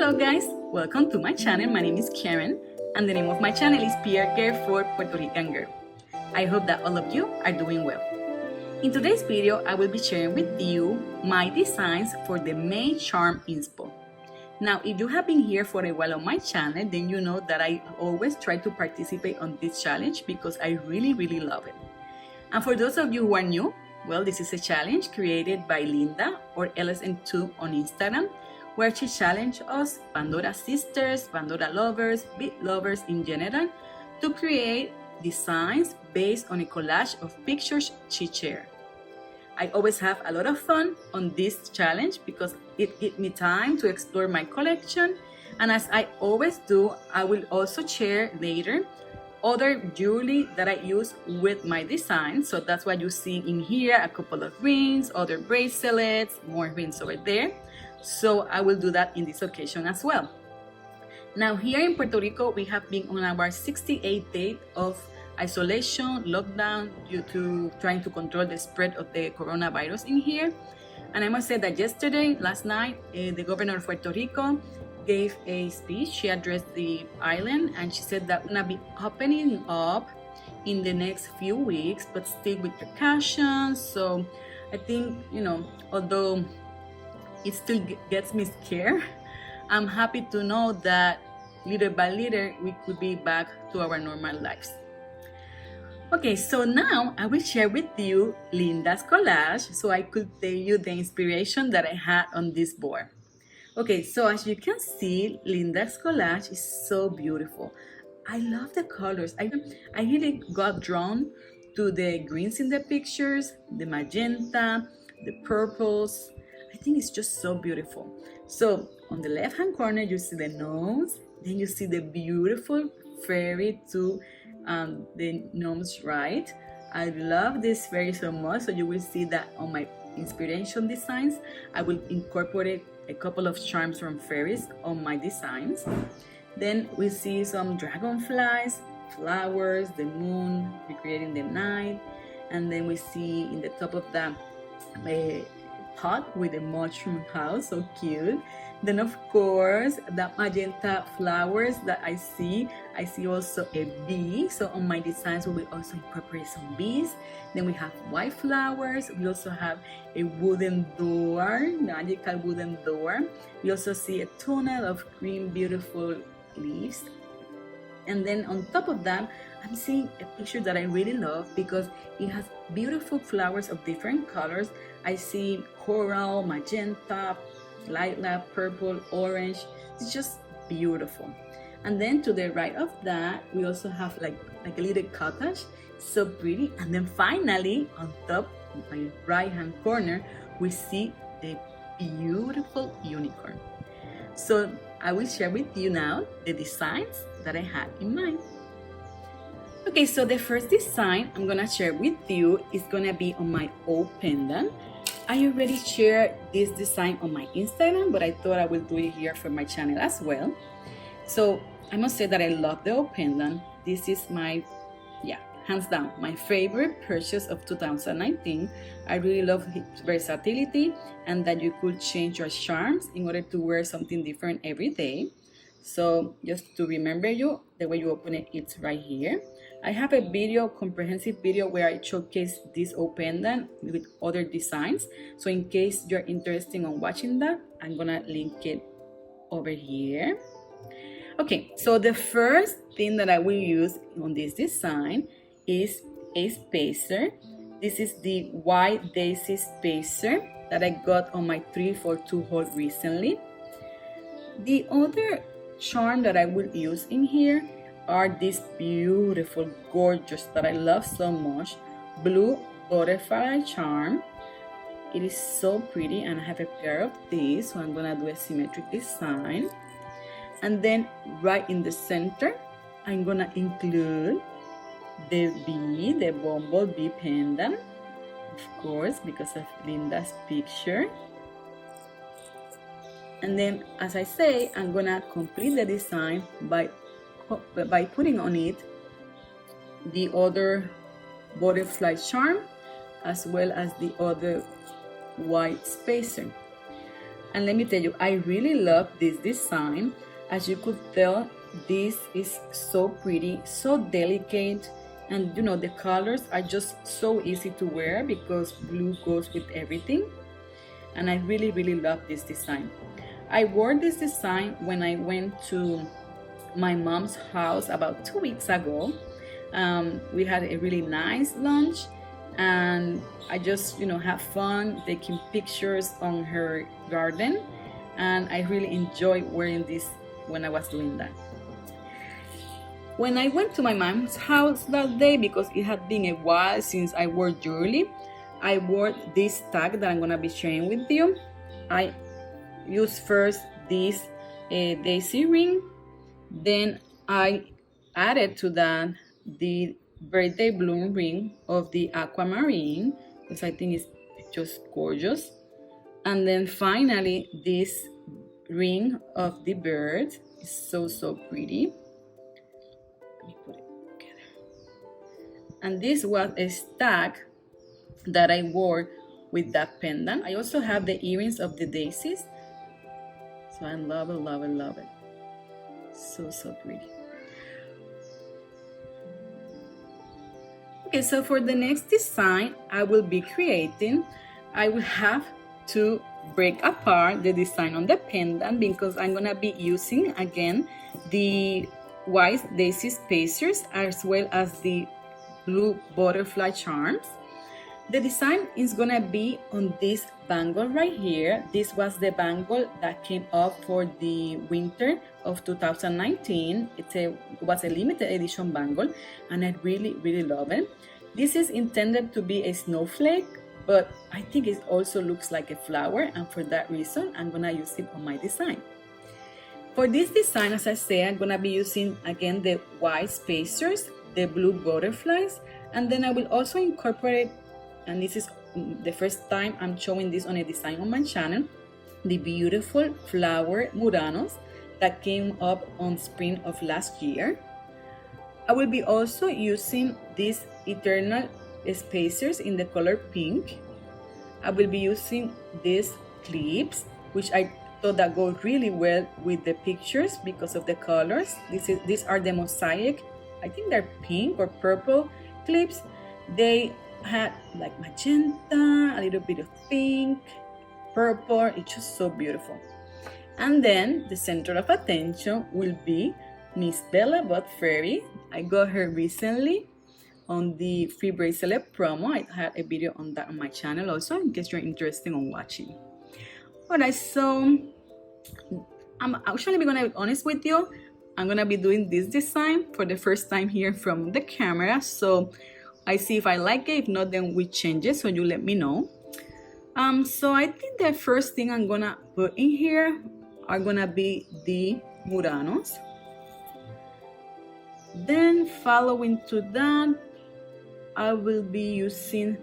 Hello guys, welcome to my channel. My name is Karen and the name of my channel is PRgrl for Puerto Rican Girl. I hope that all of you are doing well. In today's video, I will be sharing with you my designs for the May Charm Inspo. Now, if you have been here for a while on my channel, then you know that I always try to participate on this challenge because I really love it. And for those of you who are new, well, this is a challenge created by Linda or LSN2 on Instagram, where she challenged us, Pandora sisters, Pandora lovers, beat lovers in general, to create designs based on a collage of pictures she shared. I always have a lot of fun on this challenge because it gives me time to explore my collection, and as I always do, I will also share later other jewelry that I use with my design. So that's what you see in here, a couple of rings, other bracelets, more rings over there. So I will do that in this occasion as well. Now here in Puerto Rico, we have been on our 68th day of isolation, lockdown, due to trying to control the spread of the coronavirus in here. And I must say that last night, the governor of Puerto Rico gave a speech. She addressed the island and she said that we're gonna be opening up in the next few weeks, but still with precautions. So I think, although it still gets me scared, I'm happy to know that little by little we could be back to our normal lives. Okay, so now I will share with you Linda's collage so I could tell you the inspiration that I had on this board. Okay, so as you can see, Linda's collage is so beautiful. I love the colors. I really got drawn to the greens in the pictures, the magenta, the purples. I think it's just so beautiful. So on the left hand corner, you see the nose, then you see the beautiful fairy to the gnome's right. I love this fairy so much, so you will see that on my inspiration designs. I will incorporate a couple of charms from fairies on my designs. Then we see some dragonflies, flowers, the moon recreating the night, and then we see in the top of the pot with a mushroom house, so cute. Then of course the magenta flowers that I see also a bee, so on my designs we will also incorporate some bees. Then we have white flowers. We also have a wooden door, magical wooden door. We also see a tunnel of green beautiful leaves. And then on top of that, I'm seeing a picture that I really love because it has beautiful flowers of different colors. I see coral, magenta, lilac, purple, orange. It's just beautiful. And then to the right of that, we also have like a little cottage, so pretty. And then finally, on top, in my right hand corner, we see the beautiful unicorn. So I will share with you now the designs that I had in mind. Okay, so the first design I'm gonna share with you is gonna be on my O pendant. I already shared this design on my Instagram, but I thought I will do it here for my channel as well. So I must say that I love the O pendant. This is my, hands down, my favorite purchase of 2019. I really love its versatility and that you could change your charms in order to wear something different every day. So just to remember you, the way you open it, it's right here. I have a video, comprehensive video, where I showcase this O pendant with other designs. So in case you're interested in watching that, I'm gonna link it over here. Okay, so the first thing that I will use on this design is a spacer. This is the white daisy spacer that I got on my 342 haul recently. The other charm that I will use in here are these beautiful, gorgeous, that I love so much, blue butterfly charm. It is so pretty, and I have a pair of these, so I'm gonna do a symmetric design. And then right in the center, I'm gonna include the bee, the bumblebee pendant, of course, because of Linda's picture. And then, as I say, I'm gonna complete the design by putting on it the other butterfly charm as well as the other white spacer. And let me tell you, I really love this design. As you could tell, this is so pretty, so delicate, and you know, the colors are just so easy to wear because blue goes with everything. And I really, really love this design. I wore this design when I went to my mom's house about 2 weeks ago. We had a really nice lunch, and I just, you know, have fun taking pictures on her garden, and I really enjoyed wearing this when I was doing that. When I went to my mom's house that day, because it had been a while since I wore jewelry, I wore this tag that I'm gonna be sharing with you. I used first this daisy ring, then I added to that the birthday bloom ring of the aquamarine, because I think it's just gorgeous. And then finally this ring of the bird is so pretty. Let me put it together. And this was a stack that I wore with that pendant. I also have the earrings of the daisies, so I love it, love it, love it. So pretty. Okay, so for the next design I will be creating, I will have to break apart the design on the pendant because I'm gonna be using again the white daisy spacers as well as the blue butterfly charms. The design is gonna be on this bangle right here. This was the bangle that came up for the winter of 2019. It was a limited edition bangle, and I really love it. This is intended to be a snowflake, but I think it also looks like a flower, and for that reason I'm gonna use it on my design. For this design, as I say, I'm gonna be using again the white spacers, the blue butterflies, and then I will also incorporate, and this is the first time I'm showing this on a design on my channel, the beautiful flower muranos that came up on spring of last year. I will be also using these eternal spacers in the color pink. I will be using these clips, which I thought that go really well with the pictures because of the colors. These are the mosaic, I think they're pink or purple clips. They had like magenta, a little bit of pink, purple. It's just so beautiful. And then the center of attention will be Miss Bella Bot Fairy. I got her recently on the free bracelet promo. I had a video on that on my channel also, in case you're interested in watching. Alright, so I'm actually gonna be honest with you. I'm gonna be doing this design for the first time here from the camera, so I see if I like it. If not, then we change it, so you let me know. So I think the first thing I'm gonna put in here are gonna be the muranos. Then following to that, I will be using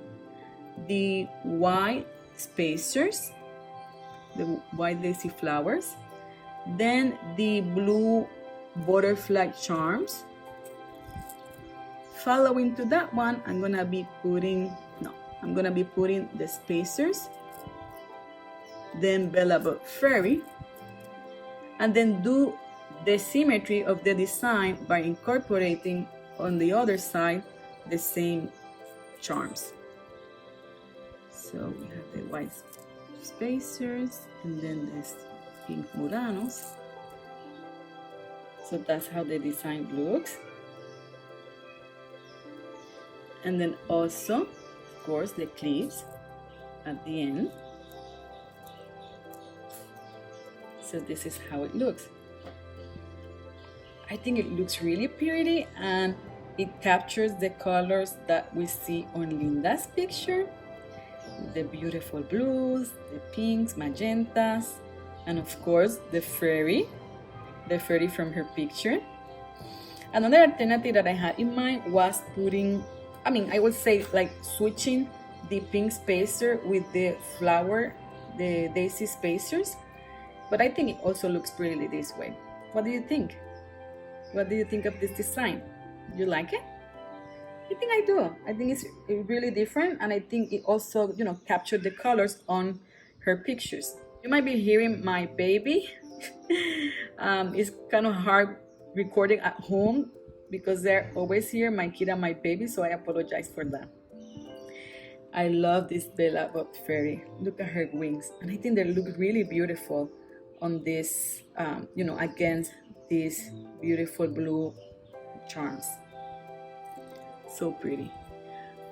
the white spacers, the white daisy flowers, then the blue butterfly charms. Following to that one, I'm gonna be putting the spacers, then Bella Bot Fairy, and then do the symmetry of the design by incorporating on the other side the same charms. So we have the white spacers and then this pink muranos. So that's how the design looks. And then also, of course, the clips at the end. So this is how it looks. I think it looks really pretty, and it captures the colors that we see on Linda's picture. The beautiful blues, the pinks, magentas, and of course the fairy from her picture. Another alternative that I had in mind was putting, I would say like switching the pink spacer with the flower, the daisy spacers, but I think it also looks pretty this way. What do you think? What do you think of this design? You like it? I think I do. I think it's really different, and I think it also, captured the colors on her pictures. You might be hearing my baby. It's kind of hard recording at home because they're always here, my kid and my baby, so I apologize for that. I love this Bella Bob fairy. Look at her wings, and I think they look really beautiful on this, against these beautiful blue charms. So pretty.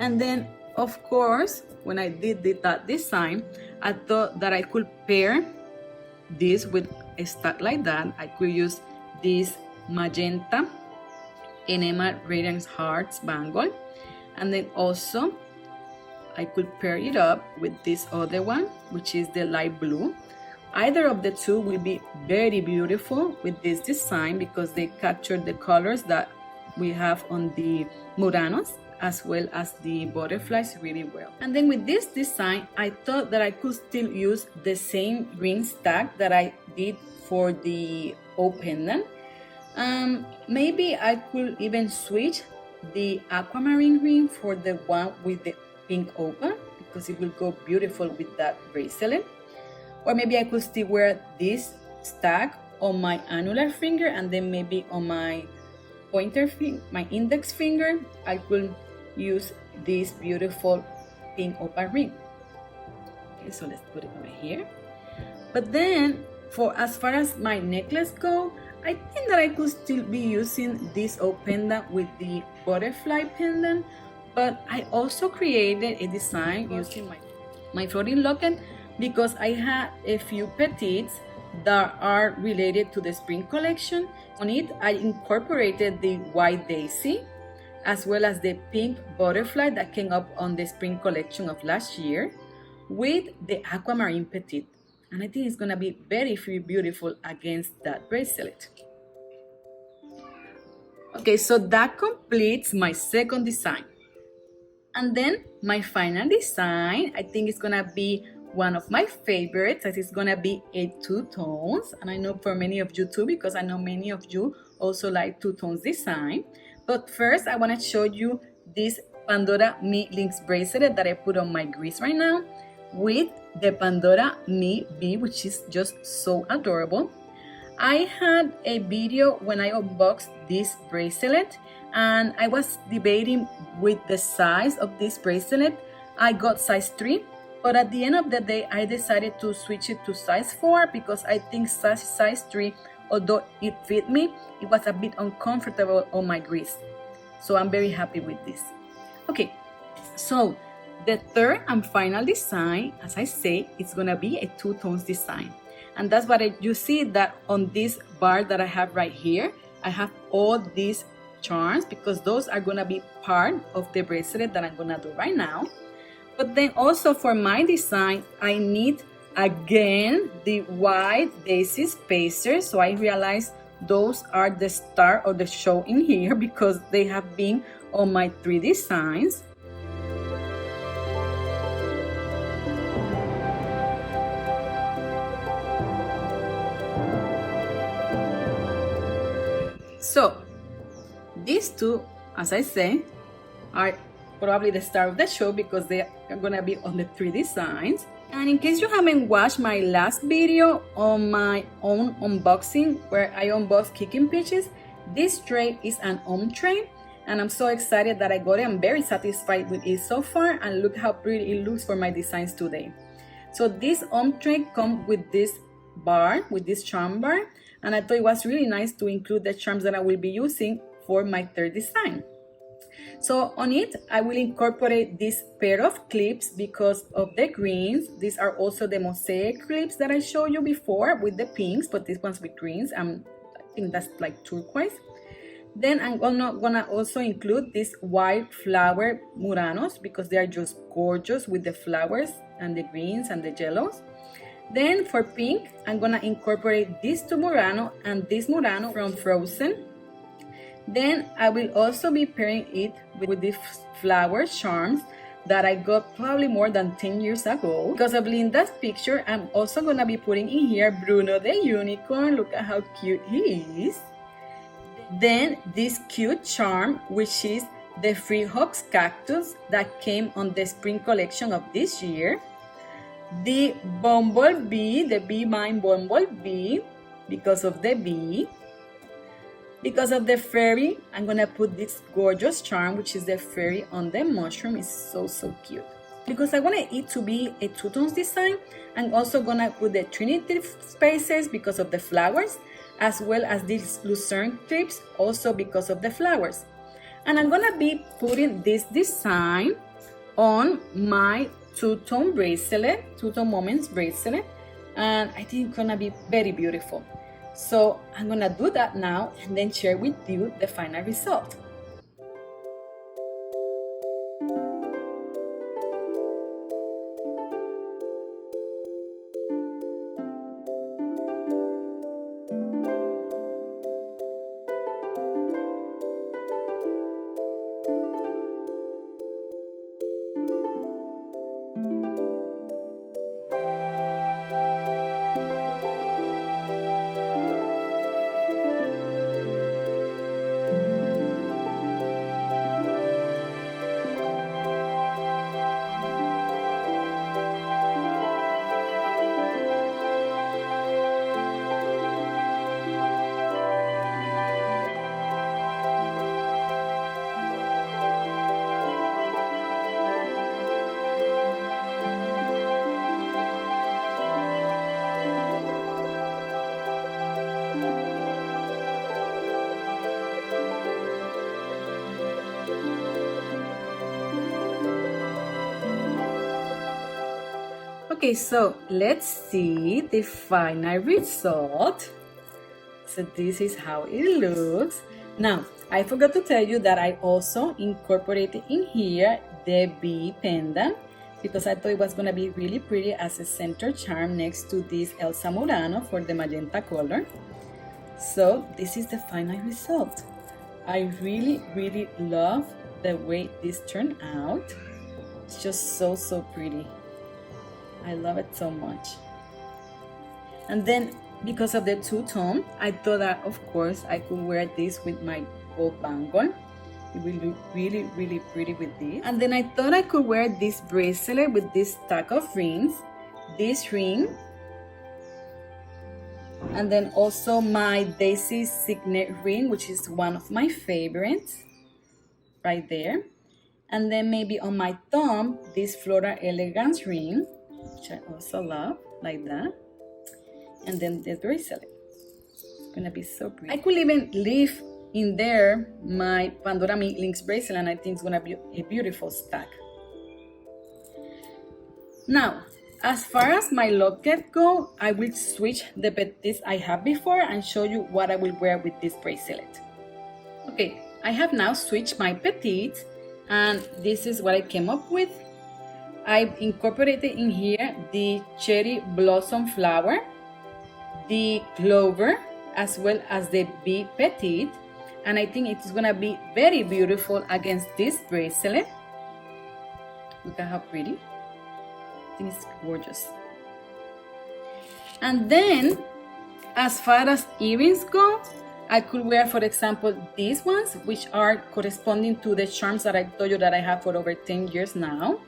And then, of course, when I did that design, I thought that I could pair this with a stack like that. I could use this magenta enamel radiance hearts bangle, and then also I could pair it up with this other one, which is the light blue. Either of the two will be very beautiful with this design because they capture the colors that we have on the Muranos as well as the butterflies really well. And then with this design, I thought that I could still use the same ring stack that I did for the O pendant. Maybe I could even switch the aquamarine ring for the one with the pink opal because it will go beautiful with that bracelet. Or maybe I could still wear this stack on my annular finger, and then maybe on my pointer finger, my index finger, I could use this beautiful pink opal ring. Okay, so let's put it over here. But then as far as my necklace go, I think that I could still be using this O pendant with the butterfly pendant, but I also created a design using my floating locket because I had a few petites that are related to the spring collection. On it, I incorporated the white daisy as well as the pink butterfly that came up on the spring collection of last year with the aquamarine petite. And I think it's gonna be very beautiful against that bracelet. Okay, so that completes my second design. And then my final design, I think it's gonna be one of my favorites, as it's gonna be a two-tones. And I know for many of you too, because I know many of you also like two-tones design. But first, I wanna show you this Pandora Me Links bracelet that I put on my wrist right now with the Pandora Me bee, which is just so adorable. I had a video when I unboxed this bracelet, and I was debating with the size of this bracelet. I got size 3, but at the end of the day, I decided to switch it to size 4 because I think size 3, although it fit me, it was a bit uncomfortable on my wrist. So I'm very happy with this. Okay, so the third and final design, as I say, it's gonna be a two-tones design. And that's what you see that on this bar that I have right here, I have all these charms because those are gonna be part of the bracelet that I'm gonna do right now. But then also for my design, I need again the white daisy spacers. So I realized those are the star of the show in here because they have been on my 3 designs. So these two, as I say, are probably the star of the show because they are gonna be on the 3 designs. And in case you haven't watched my last video on my own unboxing where I unboxed Kicking Peaches, this tray is an tray, and I'm so excited that I got it. I'm very satisfied with it so far, and look how pretty it looks for my designs today. So this tray comes with this bar, with this charm bar, and I thought it was really nice to include the charms that I will be using for my 3rd design. So on it, I will incorporate this pair of clips because of the greens. These are also the mosaic clips that I showed you before with the pinks, but this one's with greens. I think that's like turquoise. Then I'm gonna also include these white flower Muranos because they are just gorgeous with the flowers and the greens and the yellows. Then for pink, I'm gonna incorporate these 2 Murano and this Murano from Frozen. Then I will also be pairing it with these flower charms that I got probably more than 10 years ago. Because of Linda's picture, I'm also gonna be putting in here Bruno the unicorn. Look at how cute he is. Then this cute charm, which is the Free Hugs cactus that came on the spring collection of this year. the bumblebee, the bee mine bumblebee, because of the bee. Because of the fairy, I'm gonna put this gorgeous charm, which is the fairy on the mushroom. It's so cute. Because I want it to be a two-tones design, I'm also gonna put the trinity spaces because of the flowers, as well as these lucerne clips, also because of the flowers. And I'm gonna be putting this design on my two-tone bracelet, two-tone moments bracelet, and I think it's gonna be very beautiful. So I'm gonna do that now and then share with you the final result. Okay, so let's see the final result. So this is how it looks. Now, I forgot to tell you that I also incorporated in here the bee pendant because I thought it was gonna be really pretty as a center charm next to this Elsa Murano for the magenta color. So this is the final result. I really love the way this turned out. It's just so pretty. I love it so much. And then because of the two-tone, I thought that of course I could wear this with my gold bangle. It will look really pretty with this. And then I thought I could wear this bracelet with this stack of rings, this ring, and then also my Daisy signet ring, which is one of my favorites, right there. And then maybe on my thumb, this Flora Elegance ring, which I also love, like that. And then the bracelet. It's gonna be so pretty. I could even leave in there my Pandora Links bracelet, and I think it's gonna be a beautiful stack. Now, as far as my locket go, I will switch the petites I have before and show you what I will wear with this bracelet. Okay, I have now switched my petites, and this is what I came up with. I've incorporated in here the cherry blossom flower, the clover, as well as the bee petite, and I think it's gonna be very beautiful against this bracelet. Look at how pretty. I think it's gorgeous. And then as far as earrings go, I could wear, for example, these ones, which are corresponding to the charms that I told you that I have for over 10 years now,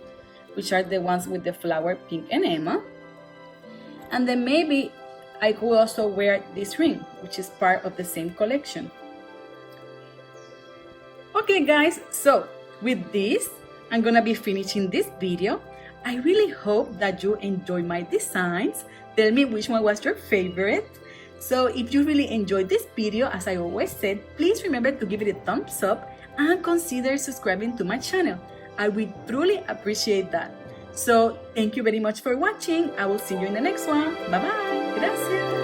which are the ones with the flower pink enema. And then maybe I could also wear this ring, which is part of the same collection. Okay guys, so with this, I'm gonna be finishing this video. I really hope that you enjoy my designs. Tell me which one was your favorite. So if you really enjoyed this video, as I always said, please remember to give it a thumbs up and consider subscribing to my channel. I would truly appreciate that. So thank you very much for watching. I will see you in the next one. Bye bye. Gracias.